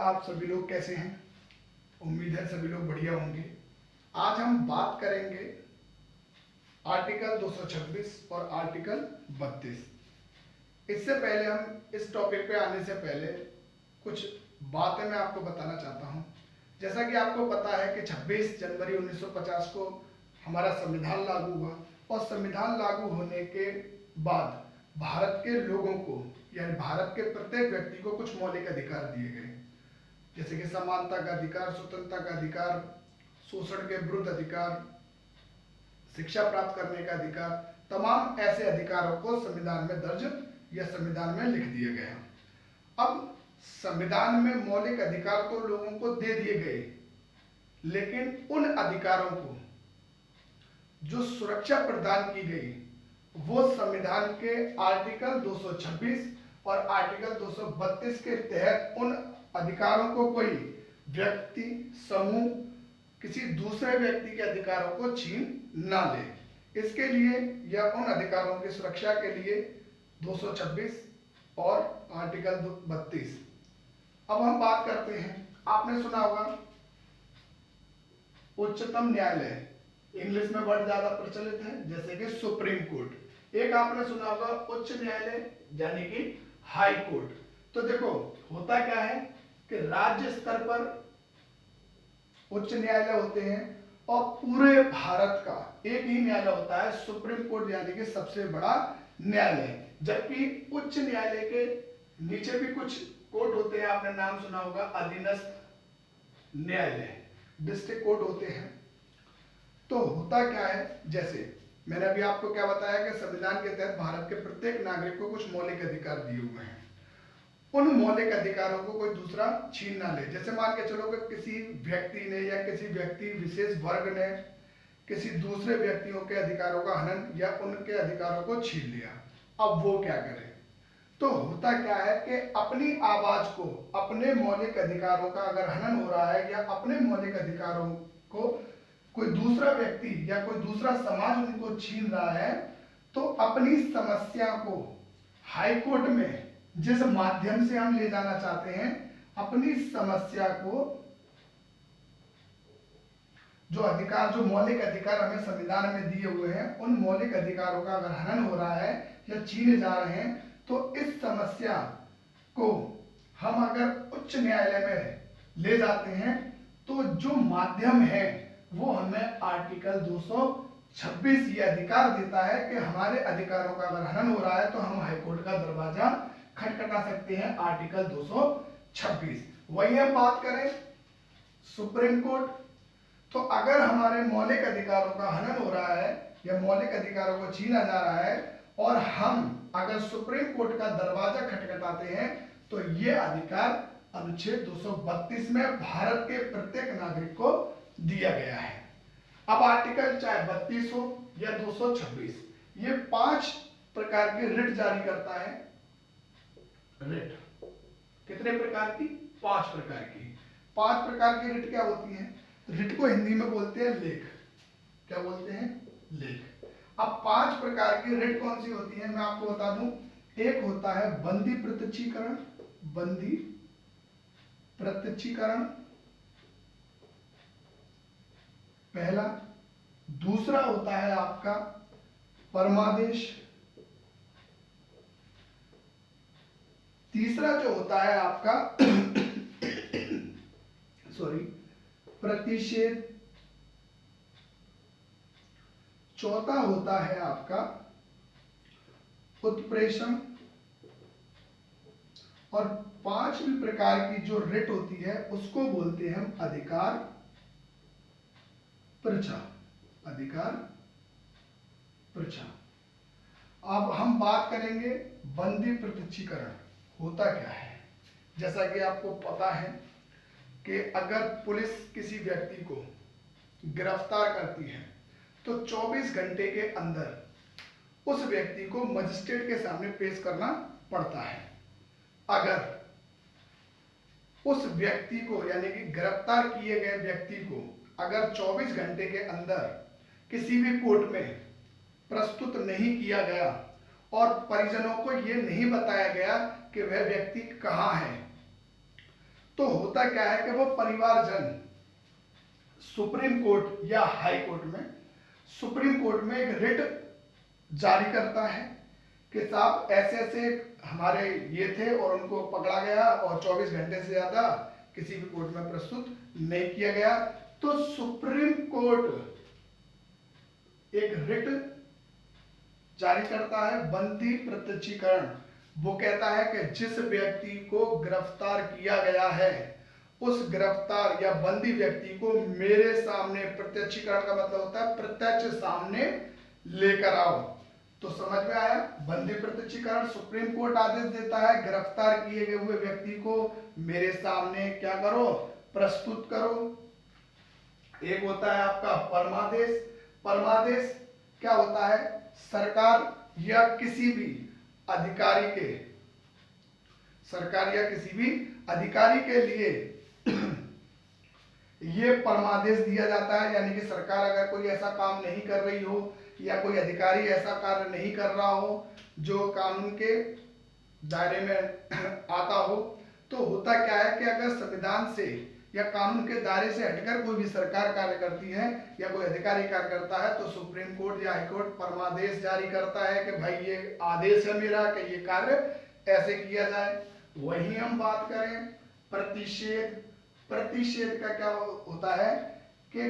आप सभी लोग कैसे हैं? उम्मीद है सभी लोग बढ़िया होंगे। आज हम बात करेंगे आर्टिकल 226 और आर्टिकल 32। इससे पहले हम इस टॉपिक पे आने से पहले कुछ बातें मैं आपको बताना चाहता हूं। जैसा कि आपको पता है कि 26 जनवरी 1950 को हमारा संविधान लागू हुआ और संविधान लागू होने के बाद भारत के लोगों को यानी भारत के प्रत्येक व्यक्ति को कुछ मौलिक अधिकार दिए गए, जैसे कि समानता का अधिकार, स्वतंत्रता का अधिकार, शोषण के विरुद्ध अधिकार, शिक्षा प्राप्त करने का अधिकार। तमाम ऐसे अधिकारों को संविधान में दर्ज या संविधान में लिख दिया गया। अब संविधान में मौलिक अधिकार तो लोगों को दे दिए गए, लेकिन उन अधिकारों को जो सुरक्षा प्रदान की गई वो संविधान के आर्टिकल 226 और आर्टिकल 232 के तहत उन अधिकारों को कोई व्यक्ति, समूह, किसी दूसरे व्यक्ति के अधिकारों को छीन ना ले। इसके लिए या उन अधिकारों की सुरक्षा के लिए 226 और आर्टिकल 32। अब हम बात करते हैं, आपने सुना होगा उच्चतम न्यायालय, इंग्लिश में वर्ड ज्यादा प्रचलित है जैसे कि सुप्रीम कोर्ट। एक आपने सुना होगा उच्च न्यायालय यानी कि हाई कोर्ट। तो देखो होता क्या है कि राज्य स्तर पर उच्च न्यायालय होते हैं और पूरे भारत का एक ही न्यायालय होता है सुप्रीम कोर्ट यानी कि सबसे बड़ा न्यायालय। जबकि उच्च न्यायालय के नीचे भी कुछ कोर्ट होते हैं, आपने नाम सुना होगा अधीनस्थ न्यायालय, डिस्ट्रिक्ट कोर्ट होते हैं। तो होता क्या है, जैसे मैंने अभी आपको क्या बताया कि संविधान के तहत भारत के प्रत्येक नागरिक को कुछ मौलिक अधिकार दिए हुए हैं। उन मौलिक अधिकारों को कोई दूसरा छीन ना ले। जैसे मान के चलो कि किसी व्यक्ति ने या किसी व्यक्ति विशेष वर्ग ने किसी दूसरे व्यक्तियों के अधिकारों का हनन या उनके अधिकारों को छीन लिया, अब वो क्या करे? तो होता क्या है कि अपनी आवाज को, अपने मौलिक अधिकारों का अगर हनन हो रहा है या अपने मौलिक अधिकारों को कोई दूसरा व्यक्ति या कोई दूसरा समाज उनको छीन रहा है, तो अपनी समस्या को हाई कोर्ट में जिस माध्यम से हम ले जाना चाहते हैं, अपनी समस्या को, जो अधिकार, जो मौलिक अधिकार हमें संविधान में दिए हुए हैं, उन मौलिक अधिकारों का अगर हनन हो रहा है या छीने जा रहे हैं, तो इस समस्या को हम अगर उच्च न्यायालय में ले जाते हैं तो जो माध्यम है वो हमें आर्टिकल 226 ये अधिकार देता है कि हमारे अधिकारों का अगर हनन हो रहा है तो हम हाईकोर्ट का दरवाजा खटखटा सकते हैं, आर्टिकल 226। वही हम बात करें सुप्रीम कोर्ट, तो अगर हमारे मौलिक अधिकारों का हनन हो रहा है या मौलिक अधिकारों को छीना जा रहा है और हम अगर सुप्रीम कोर्ट का दरवाजा खटखटाते हैं, तो ये अधिकार अनुच्छेद 232 में भारत के प्रत्येक नागरिक को दिया गया है। अब आर्टिकल चाहे 32 हो या 226, ये 5 प्रकार के रिट जारी करता है। रिट कितने प्रकार की? 5 प्रकार की। 5 प्रकार की रिट क्या होती है? रिट को हिंदी में बोलते हैं लेख। क्या बोलते हैं? लेख। अब 5 प्रकार की रिट कौन सी होती है मैं आपको बता दूं। एक होता है बंदी प्रत्यक्षीकरण, बंदी प्रत्यक्षीकरण पहला। दूसरा होता है आपका परमादेश। तीसरा जो होता है आपका सॉरी प्रतिषेध। चौथा होता है आपका उत्प्रेषण। और 5वीं प्रकार की जो रिट होती है उसको बोलते हैं हम अधिकार परीक्षा। अधिकार परीक्षा। अब हम बात करेंगे बंदी प्रत्यक्षीकरण होता क्या है। जैसा कि आपको पता है कि अगर पुलिस किसी व्यक्ति को गिरफ्तार करती है तो 24 घंटे के अंदर उस व्यक्ति को मजिस्ट्रेट के सामने पेश करना पड़ता है। अगर उस व्यक्ति को यानी कि गिरफ्तार किए गए व्यक्ति को अगर 24 घंटे के अंदर किसी भी कोर्ट में प्रस्तुत नहीं किया गया और परिजनों को यह नहीं बताया गया कि वह व्यक्ति कहाँ है, तो होता होता क्या है कि वो परिवारजन सुप्रीम कोर्ट या हाई कोर्ट में, सुप्रीम कोर्ट में एक रिट जारी करता है कि साहब ऐसे ऐसे हमारे ये थे और उनको पकड़ा गया और 24 घंटे से ज्यादा किसी भी कोर्ट में प्रस्तुत नहीं किया गया, तो सुप्रीम कोर्ट एक रिट जारी करता है बंदी प्रत्यक्षीकरण। वो कहता है कि जिस व्यक्ति को गिरफ्तार किया गया है उस गिरफ्तार या बंदी व्यक्ति को मेरे सामने, प्रत्यक्षीकरण का मतलब होता है प्रत्यक्ष सामने लेकर आओ। तो समझ में आया, बंदी प्रत्यक्षीकरण, सुप्रीम कोर्ट आदेश देता है गिरफ्तार किए गए हुए व्यक्ति को मेरे सामने क्या करो, प्रस्तुत करो। एक होता है आपका परमादेश। परमादेश क्या होता है, सरकार या किसी भी अधिकारी के, सरकार या किसी भी अधिकारी के लिए ये परमादेश दिया जाता है, यानी कि सरकार अगर कोई ऐसा काम नहीं कर रही हो या कोई अधिकारी ऐसा कार्य नहीं कर रहा हो जो कानून के दायरे में आता हो, तो होता क्या है कि अगर संविधान से या कानून के दायरे से हटकर कोई भी सरकार कार्य करती है या कोई अधिकारी कार्य करता है तो सुप्रीम कोर्ट या हाई कोर्ट परमादेश जारी करता है कि भाई ये आदेश है मेरा कि ये कार्य ऐसे किया जाए। वहीं हम बात करें प्रतिषेध। प्रतिषेध का क्या होता है कि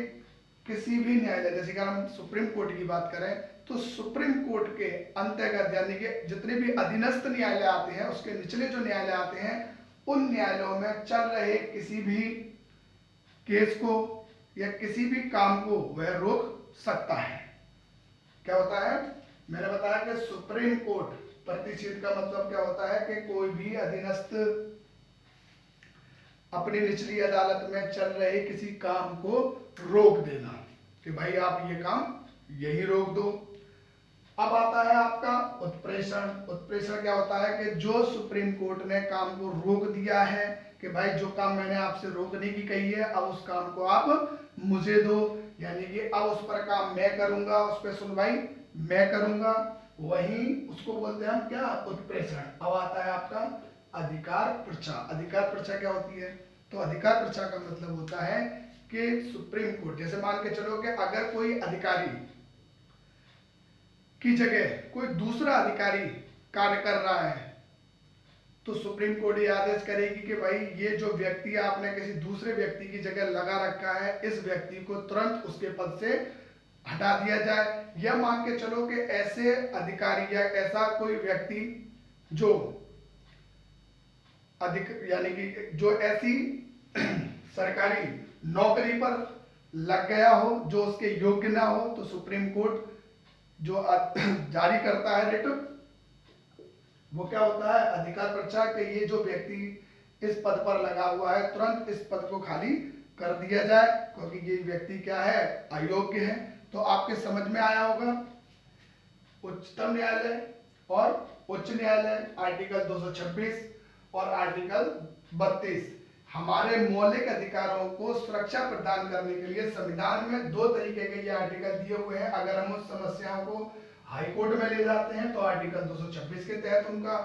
किसी भी न्यायालय, जैसे कि हम सुप्रीम कोर्ट की बात करें तो सुप्रीम कोर्ट के अंतर्गत यानी कि जितने भी अधीनस्थ न्यायालय आते हैं उसके निचले जो न्यायालय आते हैं उन न्यायालयों में चल रहे किसी भी केस को या किसी भी काम को वह रोक सकता है। क्या होता है, मैंने बताया कि सुप्रीम कोर्ट, प्रतिषेध का मतलब क्या होता है कि कोई भी अधीनस्थ अपनी निचली अदालत में चल रहे किसी काम को रोक देना कि भाई आप ये काम यही रोक दो। अब आता है आपका उत्प्रेषण। उत्प्रेषण क्या होता है कि जो सुप्रीम कोर्ट ने काम को रोक दिया है कि भाई जो काम मैंने आपसे रोकने की कही है अब उस काम को आप मुझे दो, यानी कि अब उस पर काम मैं करूंगा, उस पर सुनवाई मैं करूंगा, वहीं उसको बोलते हैं हम क्या, उत्प्रेषण। अब आता है आपका अधिकार पृच्छा। अधिकार पृच्छा क्या होती है, तो अधिकार पृच्छा का मतलब होता है कि सुप्रीम कोर्ट, जैसे मान के चलो कि अगर कोई अधिकारी की जगह कोई दूसरा अधिकारी कार्य कर रहा है तो सुप्रीम कोर्ट ये आदेश करेगी कि भाई ये जो व्यक्ति आपने किसी दूसरे व्यक्ति की जगह लगा रखा है इस व्यक्ति को तुरंत उसके पद से हटा दिया जाए। या मान के चलो कि ऐसे अधिकारी या ऐसा कोई व्यक्ति जो अधिक यानी कि जो ऐसी सरकारी नौकरी पर लग गया हो जो उसके योग्य ना हो, तो सुप्रीम कोर्ट जो जारी करता है रिट, वो क्या होता है, अधिकार पृच्छा कि ये जो व्यक्ति इस पद पर लगा हुआ है तुरंत इस पद को खाली कर दिया जाए क्योंकि ये व्यक्ति क्या है, अयोग्य है। तो आपके समझ में आया होगा उच्चतम न्यायालय और उच्च न्यायालय आर्टिकल 226 और आर्टिकल 32 हमारे मौलिक अधिकारों को सुरक्षा प्रदान करने के लिए संविधान में दो तरीके के ये आर्टिकल दिए हुए हैं। अगर हम उस समस्याओं को हाई कोर्ट में ले जाते हैं तो आर्टिकल 226 के तहत उनका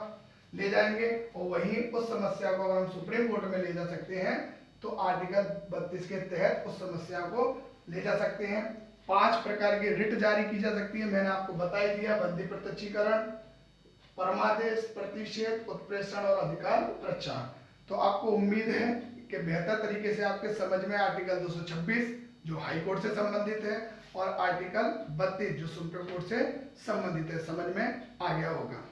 ले जाएंगे और वहीं उस समस्या को अगर हम सुप्रीम कोर्ट में ले जा सकते हैं तो आर्टिकल 32 के तहत उस समस्या को ले जा सकते हैं। 5 प्रकार की रिट जारी की जा सकती है, मैंने आपको बता ही दिया, बंदी प्रत्यक्षीकरण, परमादेश, प्रतिषेध, उत्प्रेषण और अधिकार पृच्छा। तो आपको उम्मीद है कि बेहतर तरीके से आपके समझ में आर्टिकल 226 जो हाई कोर्ट से संबंधित है और आर्टिकल 32 जो सुप्रीम कोर्ट से संबंधित है समझ में आ गया होगा।